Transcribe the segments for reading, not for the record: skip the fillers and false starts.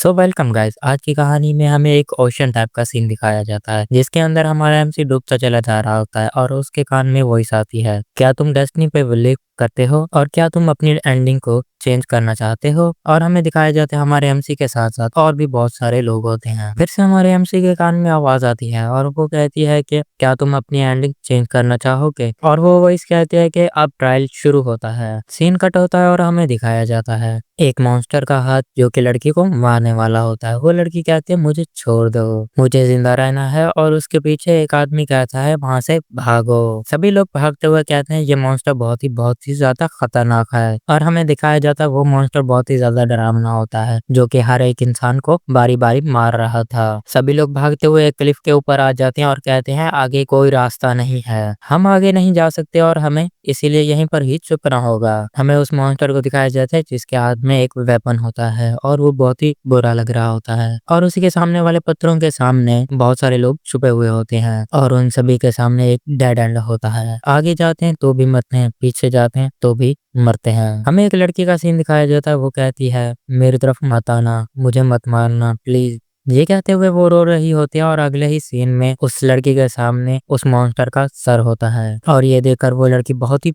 So welcome guys. आज की कहानी में हमें एक ओशन टाइप का सीन दिखाया जाता है जिसके अंदर हमारा एमसी डूबता चला जा रहा होता है और उसके कान में वॉइस आती है, क्या तुम डेस्टिनी पे बिलीव करते हो और क्या तुम अपनी एंडिंग को चेंज करना चाहते हो। और हमें दिखाया जाता है हमारे एमसी के साथ साथ और भी बहुत सारे लोग होते हैं। फिर से हमारे एमसी के कान में आवाज आती है और वो कहती है कि क्या तुम अपनी एंडिंग चेंज करना चाहोगे। और वो वॉइस कहती है कि अब ट्रायल शुरू होता है। सीन कट होता है और हमें दिखाया जाता है एक मॉन्स्टर का हाथ जो कि लड़की को मारने वाला होता है। वो लड़की कहती है मुझे छोड़ दो, मुझे जिंदा रहना है। और उसके पीछे एक आदमी कहता है वहां से भागो। सभी लोग भागते हुए कहते हैं ये मॉन्स्टर बहुत ही ज्यादा खतरनाक है। और हमें दिखाया जाता है वो मॉन्स्टर बहुत ही ज्यादा डरावना होता है जो कि हर एक इंसान को बारी बारी मार रहा था। सभी लोग भागते हुए एक क्लिफ के ऊपर आ जाते हैं और कहते हैं आगे कोई रास्ता नहीं है, हम आगे नहीं जा सकते और हमें इसीलिए यहीं पर ही चुपना होगा। हमें उस मॉन्स्टर को दिखाया जाता है जिसके हाथ में एक वेपन होता है और वो बहुत ही बुरा लग रहा होता है। और उसी के सामने वाले पत्थरों के सामने बहुत सारे लोग छुपे हुए होते हैं और उन सभी के सामने एक डेड एंड होता है। आगे जाते हैं तो भी मरते हैं, पीछे जाते हैं तो भी मरते हैं। हमें एक लड़की का सीन दिखाया जाता है, वो कहती है मेरी तरफ मत आना, मुझे मत मारना प्लीज। ये कहते हुए वो रो रही होती है और अगले ही सीन में उस लड़की के सामने उस मॉन्स्टर का सर होता है और ये देखकर वो लड़की बहुत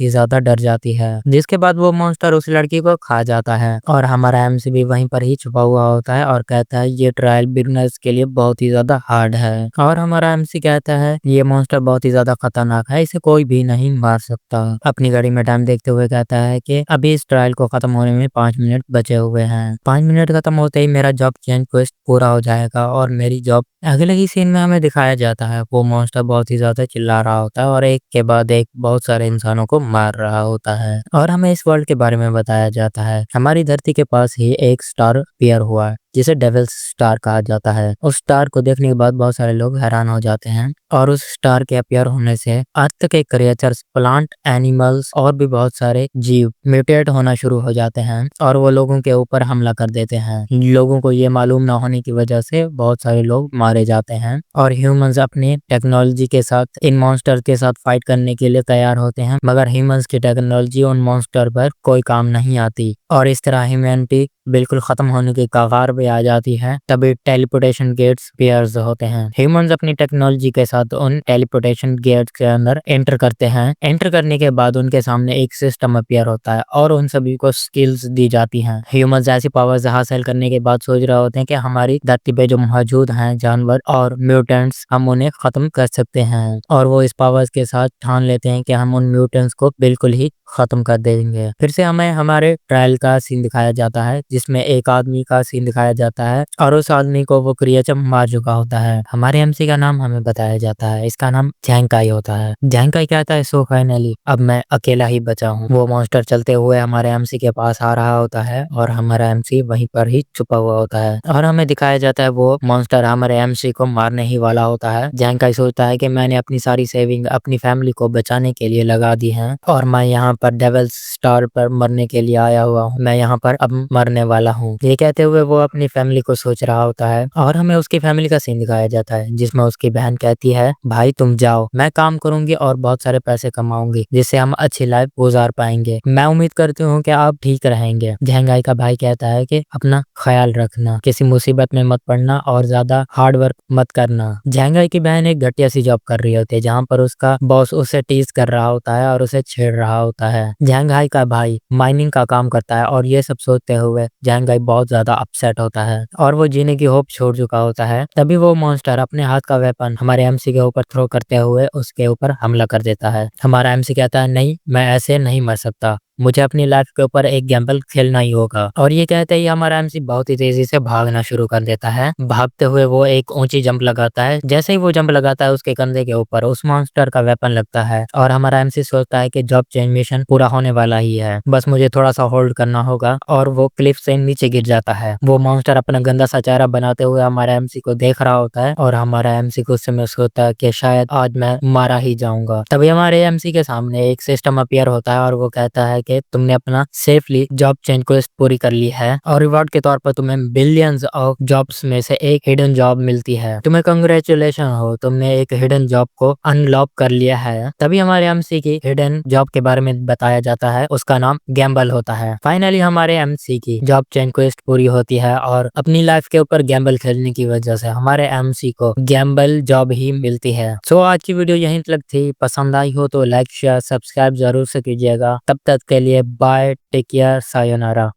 ही ज्यादा डर जाती है। जिसके बाद वो मॉन्स्टर उस लड़की को खा जाता है और हमारा एमसी भी वहीं पर ही छुपा हुआ होता है और कहता है ये ट्रायल बिगनर्स के लिए बहुत ही ज्यादा हार्ड है। और हमारा एमसी कहता है ये मॉन्स्टर बहुत ही ज्यादा खतरनाक है, इसे कोई भी नहीं मार सकता। अपनी घड़ी में टाइम देखते हुए कहता है कि अभी इस ट्रायल को खत्म होने में 5 मिनट बचे हुए हैं। 5 मिनट खत्म होते ही मेरा जॉब चेंज क्वेस्ट पूरा हो जाएगा और मेरी जॉब। अगले ही सीन में हमें दिखाया जाता है वो मॉन्स्टर बहुत ही ज्यादा चिल्ला रहा होता है और एक के बाद एक बहुत सारे इंसानों को मार रहा होता है। और हमें इस वर्ल्ड के बारे में बताया जाता है हमारी धरती के पास ही एक स्टार अपीयर हुआ है जिसे डेविल स्टार कहा जाता है। उस स्टार को देखने के बाद बहुत सारे लोग हैरान हो जाते हैं और उस स्टार के अपीयर होने से अर्थ के क्रिएचर्स, प्लांट, एनिमल्स और भी बहुत सारे जीव म्यूटेट होना शुरू हो जाते हैं और वो लोगों के ऊपर हमला कर देते हैं। लोगों को ये मालूम ना होने की वजह से बहुत सारे लोग मारे जाते हैं और ह्यूमंस अपनी टेक्नोलॉजी के साथ इन मॉन्स्टर के साथ फाइट करने के लिए तैयार होते हैं, मगर ह्यूमंस की टेक्नोलॉजी उन मॉन्स्टर पर कोई काम नहीं आती और इस तरह ह्यूमैनिटी बिल्कुल खत्म होने की कगार पे आ जाती है। तभी टेलीपोर्टेशन गेट्स पेयर्स होते हैं। ह्यूमंस अपनी टेक्नोलॉजी के साथ उन टेलीपोर्टेशन गेट्स के अंदर एंटर करते हैं। एंटर करने के बाद उनके सामने एक सिस्टम अपीयर होता है और उन सभी को स्किल्स दी जाती हैं। ह्यूमंस ऐसी पावर्स हासिल करने के बाद सोच रहे होते हैं कि हमारी धरती पे जो मौजूद हैं जानवर और म्यूटेंट्स, हम उन्हें खत्म कर सकते हैं और वो इस पावर्स के साथ ठान लेते हैं कि हम उन म्यूटेंट्स को बिल्कुल ही खत्म कर देंगे। फिर से हमें हमारे ट्रायल का सीन दिखाया जाता है जिसमें एक आदमी का सीन दिखाया जाता है और उस आदमी को वो क्रिएचर मार चुका होता है। हमारे एमसी का नाम हमें बताया जाता है, इसका नाम जैंकाई होता है। जैंकाई कहता है सो फाइनली अब मैं अकेला ही बचा हूँ। वो मॉन्स्टर चलते हुए हमारे एमसी के पास आ रहा होता है और हमारा एमसी वहीं पर ही छुपा हुआ होता है और हमें दिखाया जाता है वो मॉन्स्टर हमारे एमसी को मारने ही वाला होता है। जैंकाई सोचता है कि मैंने अपनी सारी सेविंग अपनी फैमिली को बचाने के लिए लगा दी है और मैं यहाँ पर डेविल स्टार पर मरने के लिए आया हुआ हूँ, मैं यहाँ पर अब मरने वाला हूँ। ये कहते हुए वो अपनी फैमिली को सोच रहा होता है और हमें उसकी फैमिली का सीन दिखाया जाता है जिसमें उसकी बहन कहती है भाई तुम जाओ, मैं काम करूंगी और बहुत सारे पैसे कमाऊंगी जिससे हम अच्छी लाइफ गुजार पाएंगे। मैं उम्मीद करती हूँ कि आप ठीक रहेंगे। जहंगाई का भाई कहता है कि अपना ख्याल रखना, किसी मुसीबत में मत पड़ना और ज्यादा हार्ड वर्क मत करना। जहंगाई की बहन एक घटिया सी जॉब कर रही होती है जहाँ पर उसका बॉस उसे टीज कर रहा होता है और उसे छेड़ रहा होता है। जहंगाई का भाई माइनिंग का काम करता है और ये सब सोचते हुए जहंगाई बहुत ज्यादा अपसेट होता है और वो जीने की होप छोड़ चुका होता है। तभी वो मॉन्स्टर अपने हाथ का वेपन हमारे एमसी के ऊपर थ्रो करते हुए उसके ऊपर हमला कर देता है। हमारा एमसी कहता है नहीं, मैं ऐसे नहीं मर सकता, मुझे अपनी लाइफ के ऊपर एक गैम्बल खेलना ही होगा। और ये कहते ही हमारा एमसी बहुत ही तेजी से भागना शुरू कर देता है। भागते हुए वो एक ऊंची जंप लगाता है। जैसे ही वो जंप लगाता है उसके कंधे के ऊपर उस मॉन्स्टर का वेपन लगता है और हमारा एमसी सोचता है कि जॉब चेंज मिशन पूरा होने वाला ही है, बस मुझे थोड़ा सा होल्ड करना होगा। और वो क्लिफ से नीचे गिर जाता है। वो मॉन्स्टर अपना गंदा सा चेहरा बनाते हुए हमारा एमसी को देख रहा होता है और हमारा एमसी को उससे महसूस होता है कि शायद आज मैं मारा ही जाऊंगा। तभी हमारे एमसी के सामने एक सिस्टम अपीयर होता है और वो कहता है कि तुमने अपना सेफली जॉब चेन क्वेस्ट पूरी कर ली है और रिवॉर्ड के तौर पर तुम्हें बिलियंस ऑफ जॉब्स में से एक हिडन जॉब मिलती है। तुम्हें कंग्रेचुलेशन हो, तुमने एक हिडन जॉब को अनलॉक कर लिया है। तभी हमारे एमसी की हिडन जॉब के बारे में बताया जाता है, उसका नाम गैम्बल होता है। फाइनली हमारे एमसी की जॉब चेन क्वेस्ट पूरी होती है और अपनी लाइफ के ऊपर गैम्बल खेलने की वजह से हमारे एमसी को गैम्बल जॉब ही मिलती है। सो आज की वीडियो यहीं तक थी। पसंद आई हो तो लाइक शेयर सब्सक्राइब जरूर से कीजिएगा। तब तक के लिए बाय, टेक केयर, सायोनारा।